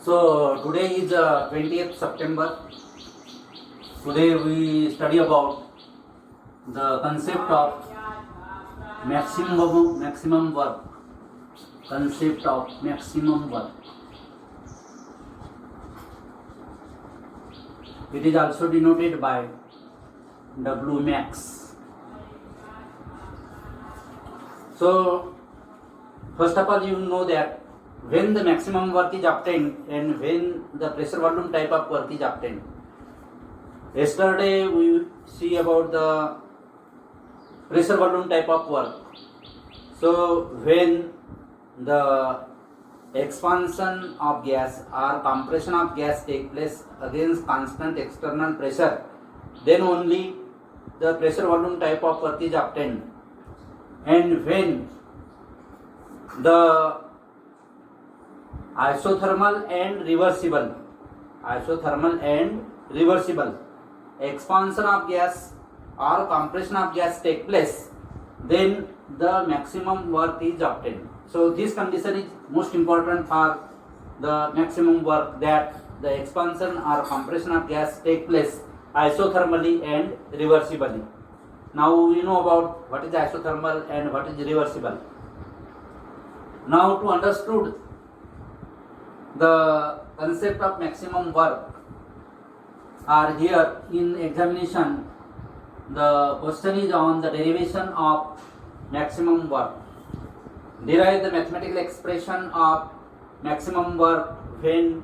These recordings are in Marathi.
So today is 20th September. Today we study about the concept of maximum work. Concept of maximum work. It is also denoted by W max. So first of all, you know that when the maximum work is obtained and when the pressure volume type of work is obtained. Yesterday we see about the pressure volume type of work. So when the expansion of gas or compression of gas take place against constant external pressure, then only the pressure volume type of work is obtained. And when the isothermal and reversible expansion of gas or compression of gas take place, then the maximum work is obtained. So this condition is most important for the maximum work, that the expansion or compression of gas take place isothermally and reversibly. Now we know about what is isothermal and what is reversible. Now to understand the concept of maximum work, are here in examination, the question is on the derivation of maximum work. Derive the mathematical expression of maximum work when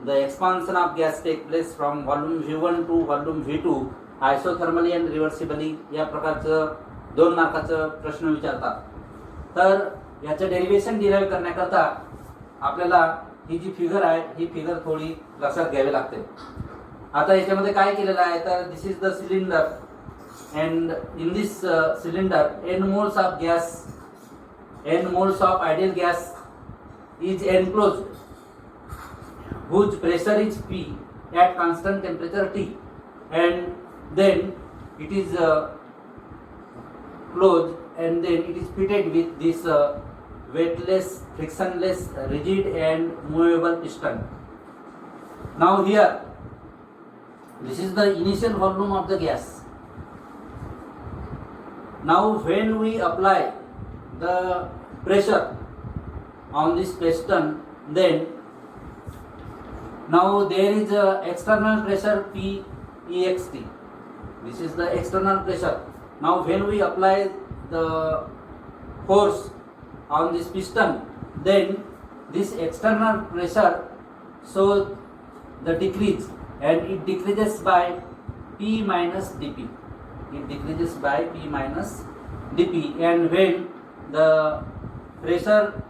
the expansion of gas take place from volume V1 to volume V2 isothermally and reversibly. या प्रकारचं 2 मार्काचं प्रश्न विचारतात. तर याचं डेरिव्हेशन डिराइव्ह करण्याकरता आपल्याला ही जी फिगर आहे ही फिगर थोडी लक्षात घ्यावी लागते. आता याच्यामध्ये काय केलेलं आहे, तर this is the cylinder and in this cylinder n moles of ideal gas is enclosed, whose pressure is P at constant temperature T, and then it is closed and then it is fitted with this weightless, frictionless, rigid and movable piston. Now here this is the initial volume of the gas. Now when we apply the pressure on this piston, then now there is a external pressure P ext. This is the external pressure. Now when we apply the force on this piston, then this external pressure shows the decrease, and it decreases by P minus dP. It decreases by P minus dP, and when the pressure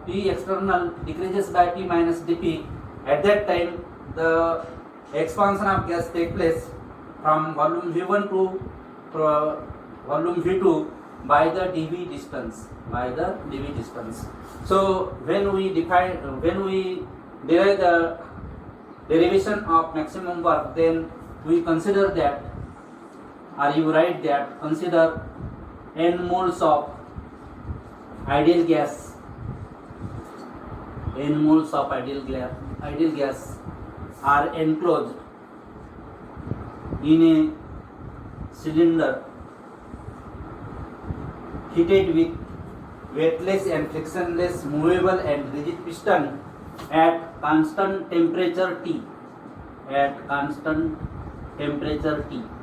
P external decreases by P minus dP, at that time the expansion of gas take place from volume V1 to volume V2 by the dV distance. So when we derive the derivation of maximum work, then we consider that, or you write that, consider n moles of ideal gas. N moles of ideal gas are enclosed in a cylinder fitted with weightless and frictionless, movable and rigid piston at constant temperature T.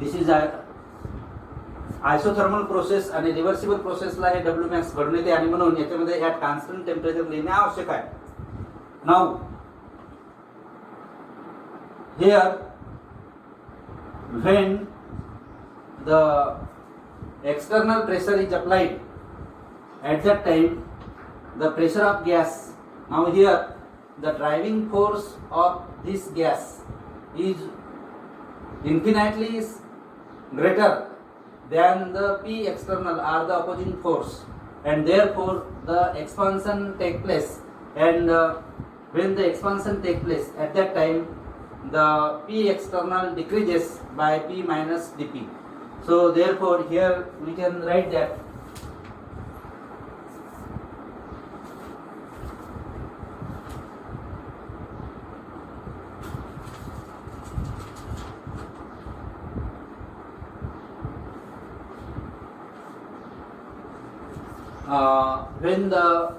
This is a isothermal process आणि रिव्हर्सिबल प्रोसेसला हे डब्ल्यू मॅक्स घडून येते, आणि म्हणून याच्यामध्ये ॲट कॉन्स्टंट टेम्परेचर लिहिणे आवश्यक आहे. Now here when the external pressure is applied, at that time the pressure of gas, now here the driving force of this gas is infinitely greater than the P external or the opposing force, and therefore the expansion take place, and when the expansion take place, at that time the P external decreases by P minus dP. So therefore here we can write that when the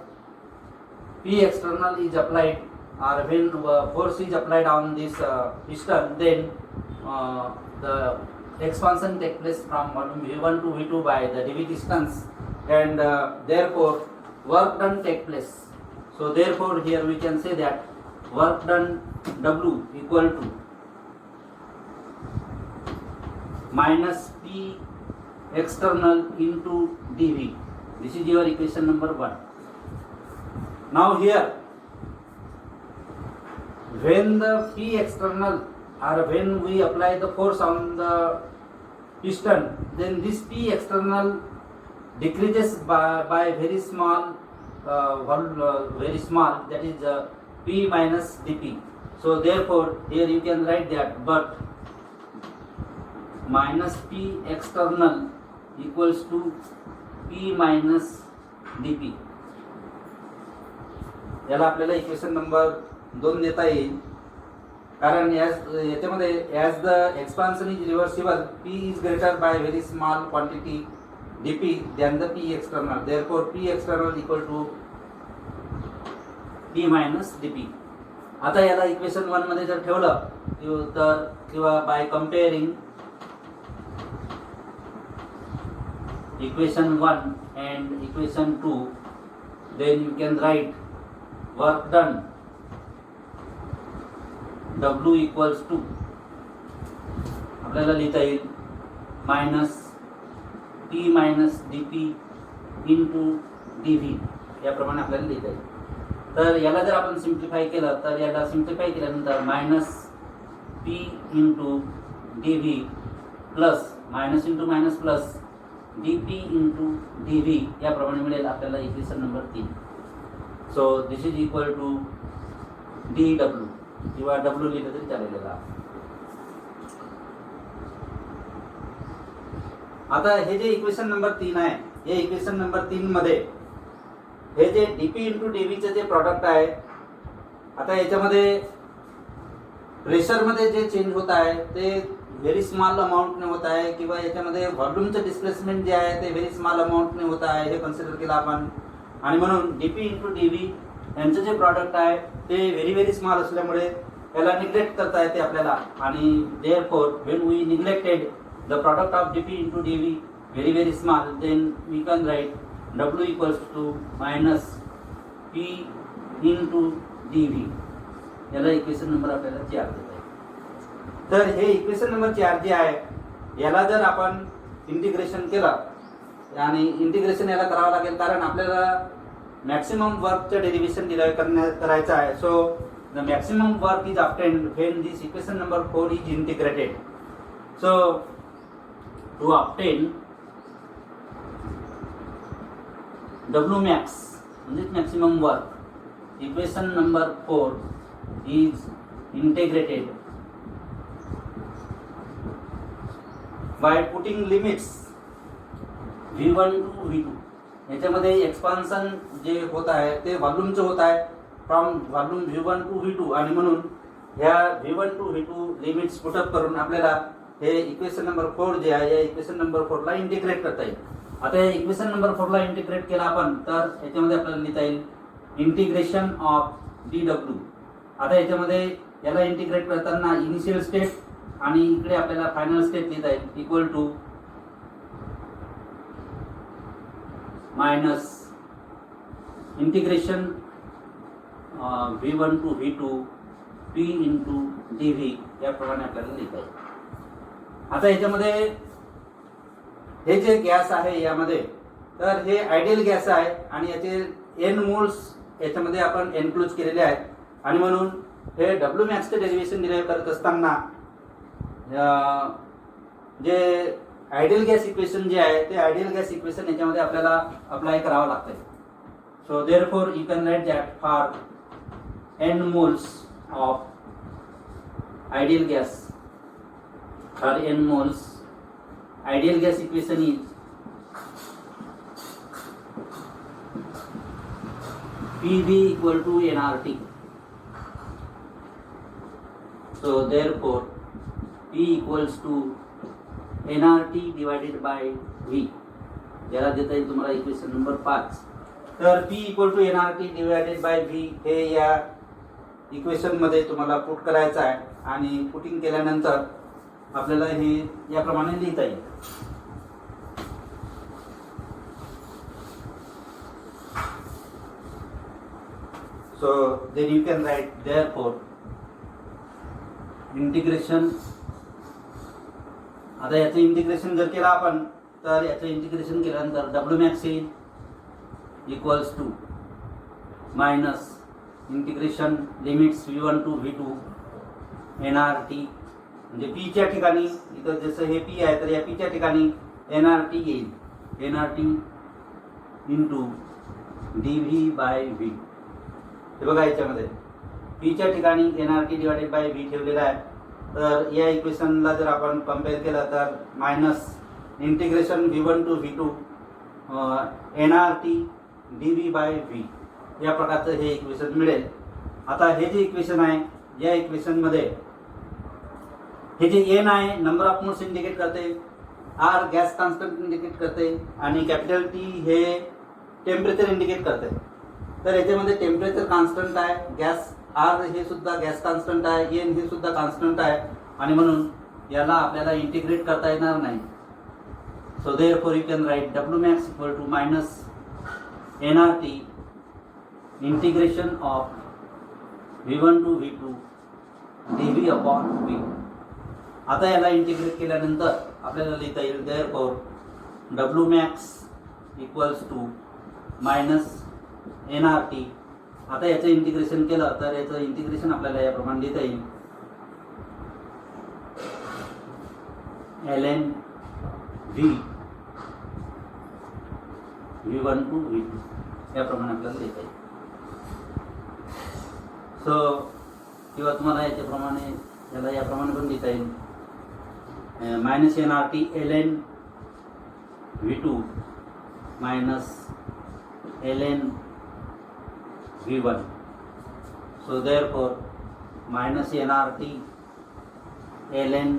P external is applied or when force is applied on this piston, then the expansion takes place from V1 to V2 by the dv distance, and therefore work done take place. So therefore here we can say that work done W equal to minus P external into dv. This is your equation number 1. Now here, when the P external or when we apply the force on the piston, then this P external decreases by very small, very small, that is P minus dP. So therefore here you can write that, but minus P external equals to P minus dP. याला आपल्याला इक्वेशन नंबर 2 देता येईल, कारण याच्यामध्ये as the expansion is reversible, P is greater by very small quantity dP than the P external, therefore P external equal to P minus dP. आता याला इक्वेशन 1 मध्ये जर ठेवलं तर किंवा bye कंपेअरिंग equation 1 and equation 2, then you can write work done W equals to, आपल्याला लिहिता येईल minus P minus dP into dV, याप्रमाणे आपल्याला लिहिता येईल. तर याला जर आपण सिम्प्लिफाय केलं तर याला सिम्प्लिफाय केल्यानंतर minus P into dV plus minus into minus plus dP into dV याप्रमाणे मिळेल आपल्याला equation number 3. So this is equal to dW किंवा W लिहिलं तरी चालेल. आता हे जे इक्वेशन नंबर 3 आहे, हे इक्वेशन नंबर 3 मध्ये हे जे dP इंटू dV चे जे प्रॉडक्ट आहे, आता याच्यामध्ये प्रेशर मध्ये जे चेंज होत आहे ते व्हेरी स्मॉल अमाऊंटने होत आहे, किंवा याच्यामध्ये व्हॉल्यूमचं डिस्प्लेसमेंट जे आहे ते व्हेरी स्मॉल अमाऊंटने होत आहे, हे कन्सिडर केलं आपण. आणि म्हणून dP इंटू dV यांचं जे प्रॉडक्ट आहे ते व्हेरी स्मॉल असल्यामुळे याला निग्लेक्ट करता येते आपल्याला. आणि therefore when we neglected the product of dP into dV very small, then we can write W equals to minus P into dV. याला इक्वेशन नंबर आपल्याला 4 देत आहे. तर हे इक्वेशन नंबर 4 जे आहे याला जर आपण इंटिग्रेशन केलं, आणि इंटिग्रेशन याला करावं लागेल कारण आपल्याला मॅक्सिमम वर्कचं डेरिव्हेशन करायचं आहे. So the maximum work is obtained when this equation number 4 is integrated. So to obtain W max म्हणजे maximum work, equation number 4 is integrated by putting limits V1 to V2. याच्यामध्ये एक्सपान्शन जे होत आहे ते व्हॉल्यूमचं होत आहे from volume V1 to V2, आणि म्हणून ह्या V1 to V2 limits put up करून आपल्याला हे इक्वेशन नंबर 4 जे आहे या इक्वेशन नंबर 4 ला इंटिग्रेट करता येईल. आता या इक्वेशन नंबर 4 ला इंटिग्रेट केला आपण तर याच्यामध्ये आपल्याला लिहिता येईल इंटिग्रेशन ऑफ dW. आता याच्यामध्ये याला इंटिग्रेट करताना इनिशियल स्टेप आणि इकडे आपल्याला फायनल स्टेप लिहिता येईल equal to minus integration V1 to V2 P into dV याप्रमाणे आपल्याला लिहिता येईल. आता याच्यामध्ये हे जे गॅस आहे यामध्ये, तर हे आयडियल गॅस आहे आणि याचे n मोल्स याच्यामध्ये आपण एन्क्लोज केलेले आहेत, आणि म्हणून हे W मॅक्सचे डेरिव्हेशन डिराईव्ह करत असताना जे आयडियल गॅस इक्वेशन जे आहे ते आयडियल गॅस इक्वेशन याच्यामध्ये आपल्याला अप्लाय करावं लागतंय. So therefore you can right that for n moles of ideal gas, for n moles ideal gas equation is PV equal to nRT. So therefore P equals to nRT divided by V. याला देता येईल तुम्हाला इक्वेशन नंबर 5. तर P equal to NRT divided by V हे या इक्वेशन मध्ये तुम्हाला पुट करायचं आहे आणि पुटिंग केल्यानंतर आपल्याला हे याप्रमाणे लिहिता येईल. So then you can write therefore integration. आता याचं इंटिग्रेशन जर केलं आपण तर याचं इंटिग्रेशन केल्यानंतर डब्ल्यू मॅक्स येईल equals to minus integration limits V1 to V2 NRT म्हणजे P च्या ठिकाणी इथं जसं हे P आहे तर या P च्या ठिकाणी NRT येईल. NRT into dV by V. हे बघा याच्यामध्ये P च्या ठिकाणी NRT डिवायडेड बाय V ठेवलेला आहे. तर या इक्वेशनला जर आपण कम्पेअर केलं तर minus integration V1 to V2 NRT dV by V या प्रकारचं हे इक्वेशन मिळेल. आता हे जे इक्वेशन आहे या इक्वेशनमध्ये हे जे N आहे नंबर ऑफ मोल्स इंडिकेट करते, R गॅस कॉन्स्टंट इंडिकेट करते आणि कॅपिटल T हे टेम्परेचर इंडिकेट करते. तर याच्यामध्ये टेम्परेचर कॉन्स्टंट आहे, गॅस R हे सुद्धा गॅस कॉन्स्टंट आहे, N हे सुद्धा कॉन्स्टंट आहे आणि म्हणून याला आपल्याला इंटिग्रेट करता येणार नाही. So therefore you can write W max equal to minus NRT integration of V1 to V2 dV upon V. आता याला इंटिग्रेट केल्यानंतर आपल्याला लिहिता येईल therefore W max equals to minus NRT. आता याचं इंटिग्रेशन केलं तर याचं इंटिग्रेशन आपल्याला याप्रमाणे लिहिता येईल ln V V1 to V2 याप्रमाणे आपल्याला लिहिता येईल. सो किंवा तुम्हाला याच्याप्रमाणे याला याप्रमाणे पण लिहिता येईल minus NRT ln V2 minus ln V1. So therefore minus NRT ln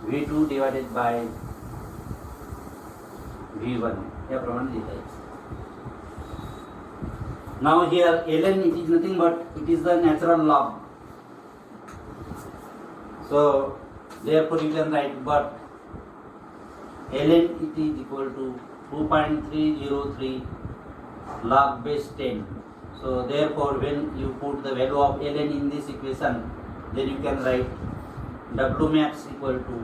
V2 divided by V1 याप्रमाणे लिहिता येईल. Now here ln it is nothing but it is the natural log. So therefore you can write but ln it is equal to 2.303 log base 10. So therefore when you put the value of ln in this equation then you can write W max equal to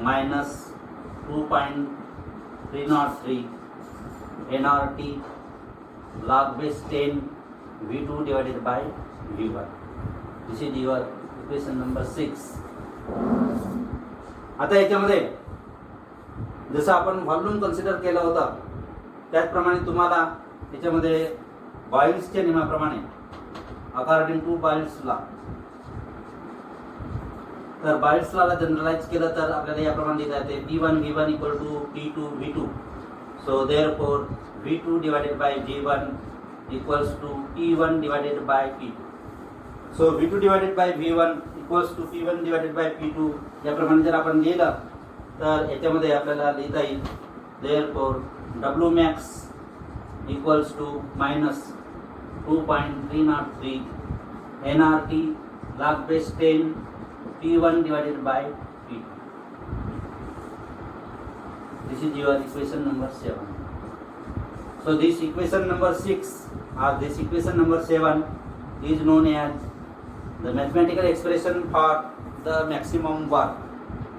minus 2.303 NRT log base 10 V2 divided by V1. This is your equation number 6. आता याच्यामध्ये जसं आपण व्हॉल्यूम कन्सिडर केलं होतं त्याचप्रमाणे तुम्हाला याच्यामध्ये बॉइल्सच्या नियमाप्रमाणे अकॉर्डिंग टू बॉइल्स लॉ तर बॉइल्स लॉला जनरलाइज केलं तर आपल्याला याप्रमाणे लिहिता येते P1 V1 equal to P2 V2. So therefore V2 divided by V1 equals to P1 divided by P2. So V2 divided by V1 equals to P1 divided by P2 याप्रमाणे जर आपण लिहिलं तर याच्यामध्ये आपल्याला लिहिता येईल therefore W max equals to minus 2.303 NRT log base 10 P1 divided by P2. This is your equation number 7. So this equation number 6 or this equation number 7 is known as the mathematical expression for the maximum work.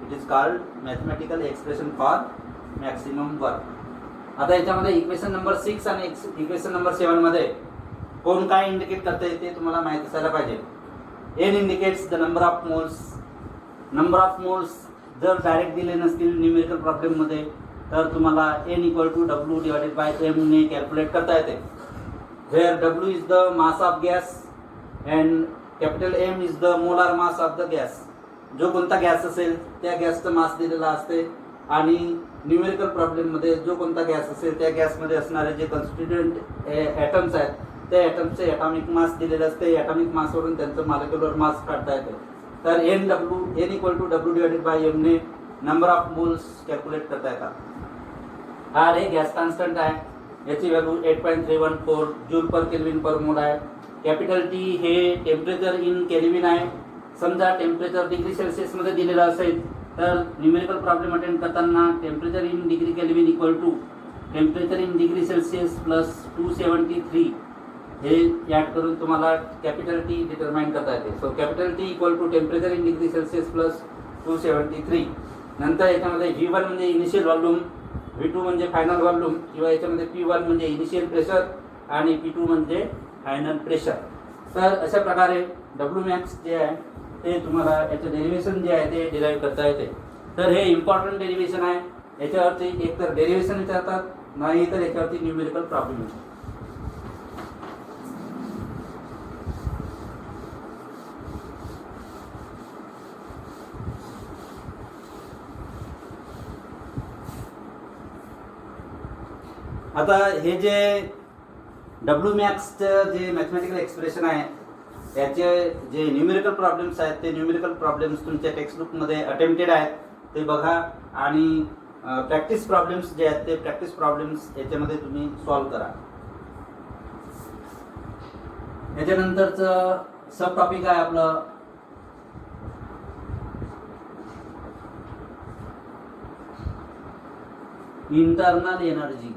It is called mathematical expression for maximum work. आता याच्यामध्ये इक्वेशन नंबर 6 आणि इक्वेशन नंबर 7 मध्ये कोण काय इंडिकेट करते ते तुम्हाला माहिती असायला पाहिजे. N indicates the number of moles. Number of moles जर डायरेक्ट दिले नसतील न्यूमेरिकल प्रॉब्लेम मध्ये तर तुम्हाला N equal to W divided by M ने कॅल्क्युलेट करता येते. Where W is the mass of gas and capital M is the molar mass of the gas. जो कोणता गॅस असेल त्या गॅसचं मास दिलेला असते आणि न्यूमेरिकल प्रॉब्लेम मध्ये जो कोणता गॅस असेल त्या गॅसमध्ये असणारे जे कॉन्स्टिट्यूएंट ॲटम्स आहेत त्या ॲटम्सचे ॲटॉमिक मास दिलेले असते. ॲटॉमिक मासवरून त्यांचं मॉलिक्युलर मास काढता येते. तर N equal to W divided by M ने नंबर ऑफ मोल्स कॅल्क्युलेट करता येतात. R हे गॅस कॉन्स्टंट आहे. याची value 8.314 joule per kelvin per mole आहे. कॅपिटल टी हे टेम्परेचर इन केल्विन आहे. समजा टेम्परेचर डिग्री सेल्सिअसमध्ये दिलेलं असेल तर न्यूमेरिकल प्रॉब्लेम अटेंड करताना temperature in degree kelvin equal to temperature in degree celsius plus 273 हे ॲड करून तुम्हाला कॅपिटल टी डिटरमाइन करता येते. So capital T equal to temperature in degree celsius plus 273. नंतर याच्यामध्ये V1 म्हणजे इनिशियल व्हॉल्यूम, V2 म्हणजे फायनल व्हॉल्यूम किंवा याच्यामध्ये P1 म्हणजे इनिशियल प्रेशर आणि P2 म्हणजे फायनल प्रेशर. तर अशा प्रकारे डब्ल्यू मॅक्स जे आहे ते तुम्हाला याचं डेरिव्हेशन जे आहे ते डिराईव्ह करता येते. तर हे इम्पॉर्टंट डेरिव्हेशन आहे. याच्यावरती एकतर डेरिव्हेशन विचारतात, नाही तर याच्यावरती न्यूमेरिकल प्रॉब्लेम येतो. आता हे जे डब्ल्यू मॅक्सचं जे मॅथमॅटिकल एक्सप्रेशन आहे याचे जे न्यूमेरिकल प्रॉब्लेम्स आहेत ते न्यूमेरिकल प्रॉब्लेम्स तुमच्या टेक्स्टबुकमध्ये अटेम्प्टेड आहेत ते बघा आणि प्रॅक्टिस प्रॉब्लेम्स जे आहेत ते प्रॅक्टिस प्रॉब्लेम्स याच्यामध्ये तुम्ही सॉल्व्ह करा. याच्यानंतरचं सब टॉपिक आहे आपलं internal energy.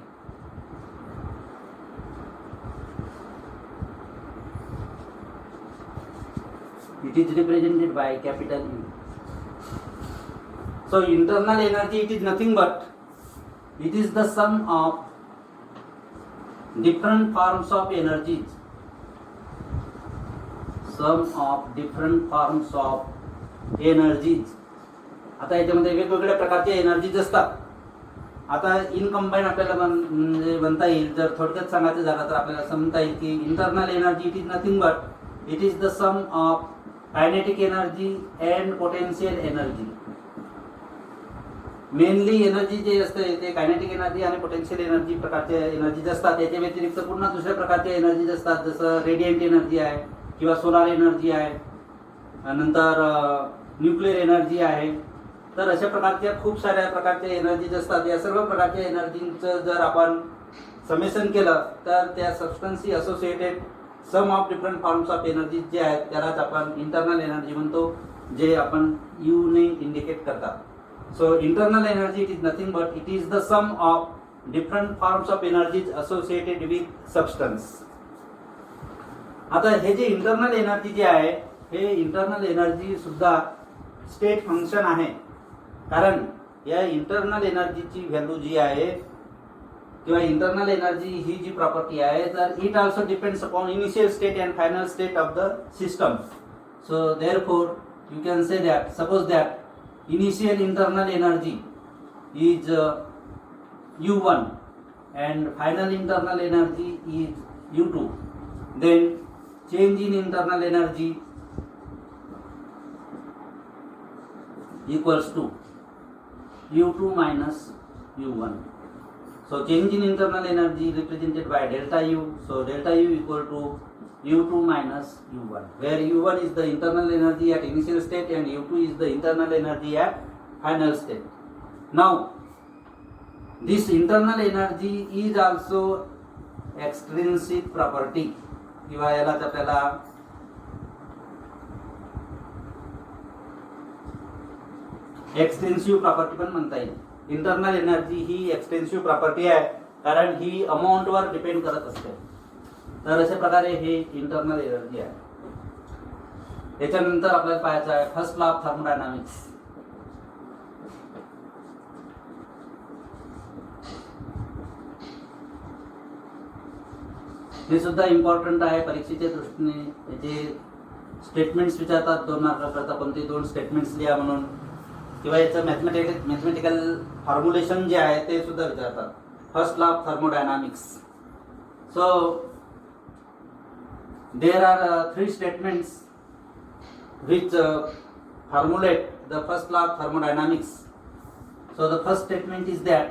It is represented by capital E. So internal energy, it is nothing but it is the sum of different forms of energies. Sum of different forms of energies. आता याच्यामध्ये वेगवेगळ्या प्रकारचे एनर्जीज असतात. आता इन कंबाईन आपल्याला म्हणजे म्हणता येईल, जर थोडक्यात सांगायचं झालं तर आपल्याला समजता येईल की internal energy it is nothing but it is the sum of kinetic energy and potential energy. Mainly energy जे असते ते कायनेटिक एनर्जी आणि पोटेन्शियल एनर्जी प्रकारचे एनर्जीज असतात. याच्या व्यतिरिक्त पुन्हा दुसऱ्या प्रकारचे एनर्जीज असतात, जसं रेडियंट एनर्जी आहे किंवा सोलार एनर्जी आहे, नंतर न्यूक्लिअर एनर्जी आहे. तर अशा प्रकारच्या खूप साऱ्या प्रकारच्या एनर्जीज असतात. या सर्व प्रकारच्या एनर्जींचं जर आपण समेशन केलं तर त्या substances associated sum of different forms of energies जे आहेत त्यालाच आपण इंटरनल एनर्जी म्हणतो, जे आपण यू ने इंडिकेट करतात. So internal energy it is nothing but it is the sum of different forms of energies associated with substance. आता हे जे इंटरनल एनर्जी जे आहे हे इंटरनल एनर्जी सुद्धा स्टेट फंक्शन आहे. कारण या इंटरनल एनर्जीची व्हॅल्यू जी आहे किंवा इंटरनल एनर्जी ही जी प्रॉपर्टी आहे तर it also depends upon initial state and final state of the system. So therefore you can say that suppose that initial internal energy is U1 and final internal energy is U2. Then change in internal energy equals to U2 minus U1. So change in internal energy represented by delta U. So delta U equal to U2 minus U1, where U1 is the internal energy at initial state and U2 is the internal energy at final state. Now this internal energy is also extrinsic property किंवा यालाच आपल्याला एक्सटेन्सिव्ह प्रॉपर्टी पण म्हणता येईल. इंटरनल एनर्जी ही एक्सटेन्सिव्ह प्रॉपर्टी आहे कारण ही अमाऊंटवर डिपेंड करत असते. तर अशा प्रकारे हे इंटरनल एनर्जी आहे. याच्यानंतर आपल्याला पाहायचं आहे फर्स्ट लॉ ऑफ थर्मोडायनामिक्स. हे सुद्धा इम्पॉर्टंट आहे परीक्षेच्या दृष्टीने. याचे स्टेटमेंट्स विचारतात 2 मार्काकरता, कोणते 2 स्टेटमेंट्स लिहा म्हणून, किंवा याचं मॅथमॅटिकल फॉर्म्युलेशन जे आहे ते सुद्धा विचारतात. First law of thermodynamics. So there are 3 statements which formulate the first law of thermodynamics. So the first statement is that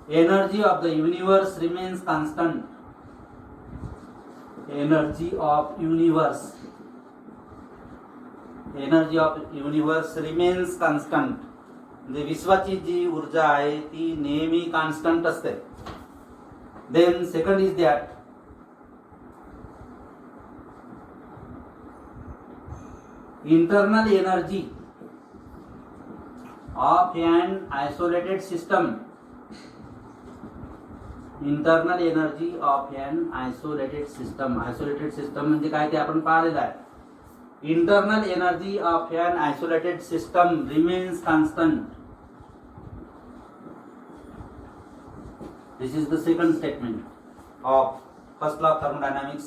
energy of the universe remains constant. Energy of universe remains constant. म्हणजे विश्वाची जी ऊर्जा आहे ती नेहमी कॉन्स्टंट असते. Then second is that internal energy of an isolated system. Internal energy of an isolated system. Isolated system म्हणजे काय ते आपण पाहिलेलं आहे. Internal energy of an isolated system remains constant. This is the second statement of first law of thermodynamics.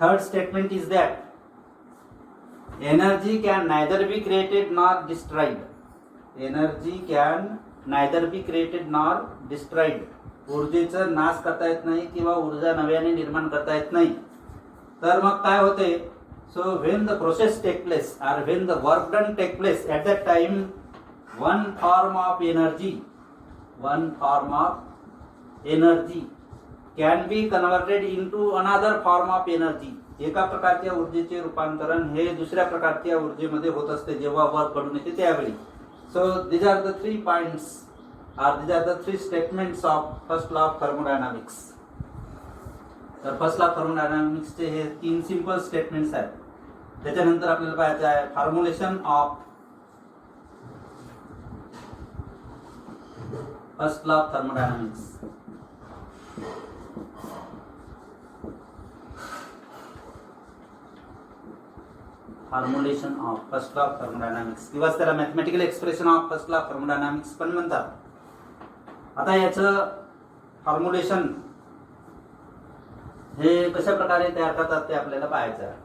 Third statement is that energy can neither be created nor destroyed. Energy can neither be created nor destroyed. ऊर्जेचा नाश करता येत नाही किंवा ऊर्जा नव्याने निर्माण करता येत नाही. तर मग काय होते? So when the process take place or when the work done take place, at that time one form of energy can be converted into another form of energy. एका प्रकारच्या ऊर्जेचे रूपांतरण हे दुसऱ्या प्रकारच्या ऊर्जेमध्ये होत असते जेव्हा वर्क घडून येते त्यावेळी. So these are the 3 points or these are the 3 statements of first law of thermodynamics. तर फर्स्ट लॉ ऑफ थर्मोडायनामिक्सचे हे 3 सिंपल स्टेटमेंट्स आहेत. त्याच्यानंतर आपल्याला पाहायचं आहे formulation of first law of thermodynamics. Formulation of first law of thermodynamics किंवा त्याला mathematical expression of first law of thermodynamics पण म्हणतात. आता याचं फॉर्म्युलेशन हे कशा प्रकारे तयार करतात ते आपल्याला पाहायचं आहे.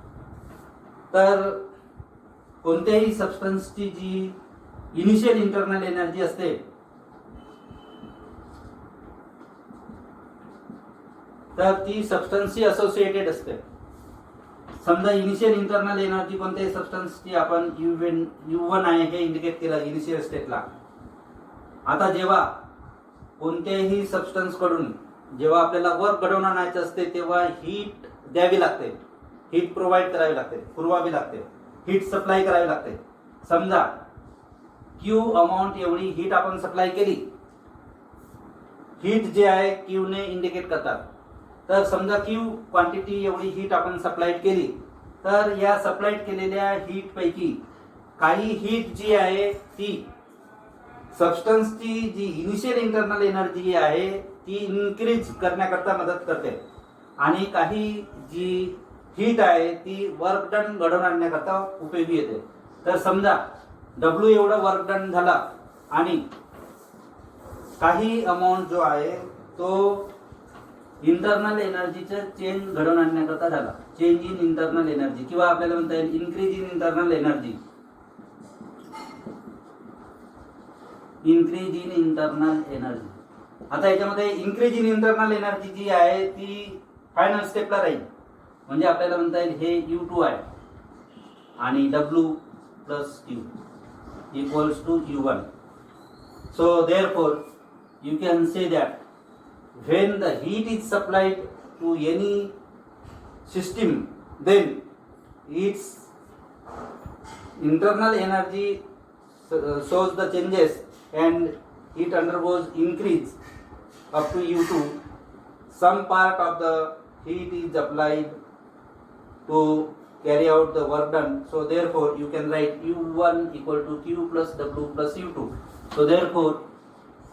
तर कोणत्याही सबस्टन्सची जी इनिशियल इंटरनल एनर्जी असते तर ती सबस्टन्सशी असोसिएटेड असते. समजा इनिशियल इंटरनल एनर्जी कोणत्याही सबस्टन्सची आपण U1 आहे हे इंडिकेट केलं इनिशियल स्टेटला. आता जेव्हा कोणत्याही सबस्टन्स कडून जेव्हा आपल्याला वर्क घडवून आणायचं असते तेव्हा हीट द्यावी लागते, हीट प्रोव्हाइड करावी लागते, पुरवावी लागते, हीट सप्लाय करावी लागते. समजा Q अमाऊंट एवढी हीट आपण सप्लाय केली. हीट जे आहे Q ने इंडिकेट करतात. तर समजा Q क्वांटिटी एवढी हीट आपण सप्लाइड केली तर या सप्लाइड केलेल्या हीट पैकी काही हीट जी आहे ती सबस्टन्सची जी इनिशियल इंटरनल एनर्जी आहे ती इन्क्रीज करण्याकरता मदत करते आणि काही जी हीट आहे ती वर्क डन घडवून आणण्याकरता उपयोगी येते. तर समजा W एवढं वर्क डन झाला आणि काही अमाऊंट जो आहे तो इंटरनल एनर्जीचा चेंज घडवून आणण्याकरता झाला. चेंज इन इंटरनल एनर्जी किंवा आपल्याला म्हणता येईल increase in internal energy. Increase in internal energy. आता याच्यामध्ये इन्क्रीज इन इंटरनल एनर्जी जी आहे ती फायनल स्टेपला राहील. म्हणजे आपल्याला म्हणता येईल हे U2 आहे आणि W plus Q equals to U1. So therefore you can say that when the heat is supplied to any system then its internal energy shows the changes and it undergoes increase up to U2. Some part of the heat is applied to carry out the work done. So therefore you can write U1 equal to Q plus W plus U2. So therefore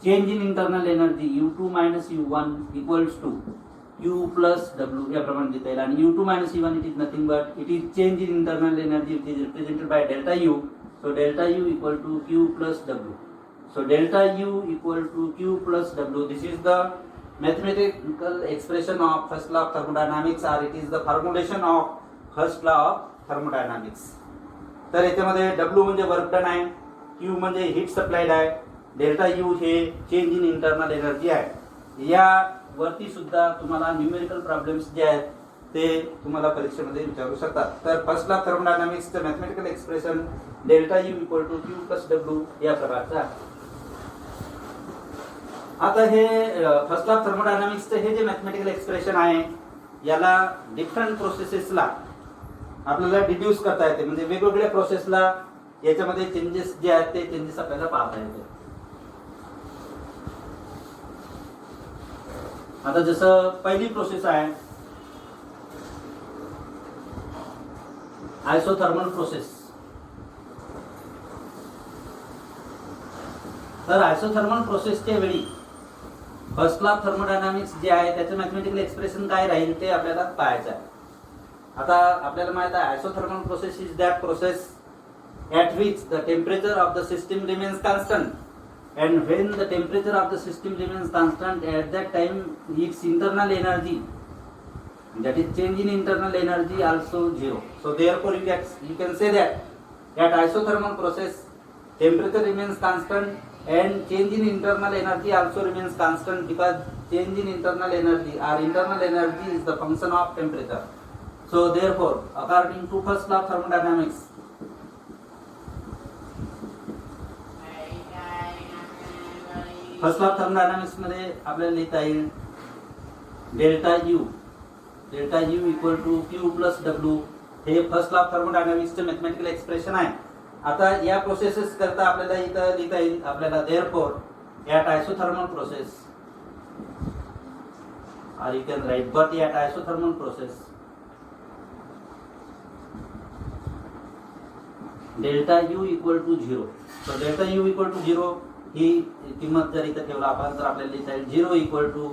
change in internal energy U2 minus U1 equals to Q plus W याप्रमाणे देता येईल. आणि U2 minus U1 it is nothing but it is change in internal energy which is represented by delta U. So delta U equal to Q plus W. So delta U equal to Q plus W. This is the mathematical expression of first law of thermodynamics or it is the formulation of first law of thermodynamics. तर याच्यामध्ये W म्हणजे वर्क डन आहे, Q म्हणजे हीट सप्लाइड आहे, डेल्टा U हे चेंज इन इंटरनल एनर्जी आहे. या वरती सुद्धा तुम्हाला न्यूमेरिकल प्रॉब्लेम्स जे आहेत ते तुम्हाला परीक्षेमध्ये विचारू शकतात. तर फर्स्ट लॉ ऑफ थर्मोडायनामिक्सचं mathematical expression delta U equal to Q plus W या प्रकारचं आहे. आता हे फर्स्ट लॉ ऑफ थर्मोडायनामिक्सचं हे जे मॅथमॅटिकल एक्सप्रेशन आहे याला डिफरंट प्रोसेसेसला आपल्याला डिड्यूस करता येते. म्हणजे वेगवेगळ्या प्रोसेसला याच्यामध्ये चेंजेस जे आहेत ते चेंजेस आपल्याला पाहता येते. आता जसं पहिली प्रोसेस आहे आयसोथर्मल प्रोसेस. तर आयसोथर्मल प्रोसेसच्या वेळी फर्स्ट लॉ ऑफ थर्मोडायनामिक्स जे आहे त्याचं मॅथमॅटिकल एक्सप्रेशन काय राहील ते आपल्याला पाहायचं आहे. आता आपल्याला माहित आहे isothermal process is that process at which the temperature of the system remains constant, and when the temperature of the system remains constant, at that time its internal energy, that is change in internal energy, also zero. So therefore you can say that at isothermal process temperature remains constant and change in internal energy also remains constant, because change in internal energy or internal energy is the function of temperature. So therefore according to first law of thermodynamics, first law of thermodynamics मध्ये आपल्याला लिहिता येईल delta U equal to Q plus W. हे फर्स्ट लॉ ऑफ थर्मोडायनामिक्सचे मॅथमॅटिकल एक्सप्रेशन आहे. आता या प्रोसेसेस करता आपल्याला इथं लिहिता येईल आपल्याला therefore at isothermal process, or you can write but at isothermal process delta u equal to 0. So delta u equal to 0 ही किंमत जर इथं ठेवला आपण तर आपल्याला लिहिता येईल 0 equal to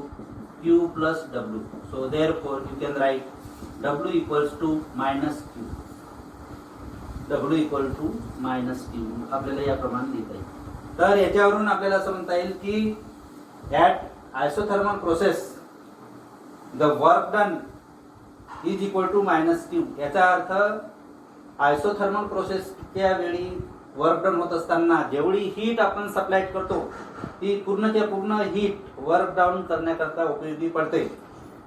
Q plus W. So therefore you can write W equals to minus Q. W equal to minus Q आपल्याला याप्रमाणे लिहिता येईल. तर याच्यावरून आपल्याला असं म्हणता येईल की at isothermal process the work done is equal to minus Q. याचा अर्थ आयसोथर्मल प्रोसेसच्या वेळी वर्क डन होत असताना जेवढी हीट आपण सप्लाय करतो ती पूर्णच्या पूर्ण हीट वर्क डाऊन करण्याकरता उपयोगी पडते.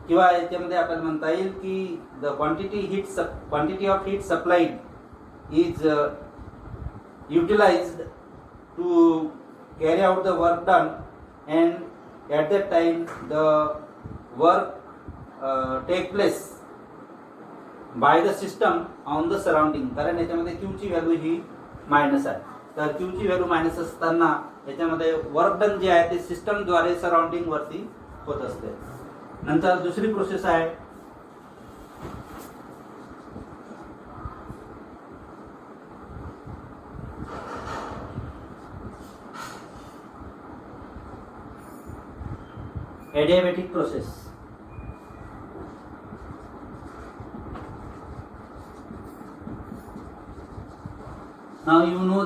किंवा याच्यामध्ये आपल्याला म्हणता येईल की the quantity of heat supplied is utilised to carry out the work done, and at that time the work take place by the system on the surrounding. कारण याच्यामध्ये क्यूची व्हॅल्यू ही मायनस आहे. तर क्यूची व्हॅल्यू मायनस असताना याच्यामध्ये वर्क डन जे आहे ते सिस्टमद्वारे सराउंडिंग वरती होत असते. नंतर दुसरी प्रोसेस आहे एडियाबॅटिक process. Now you know that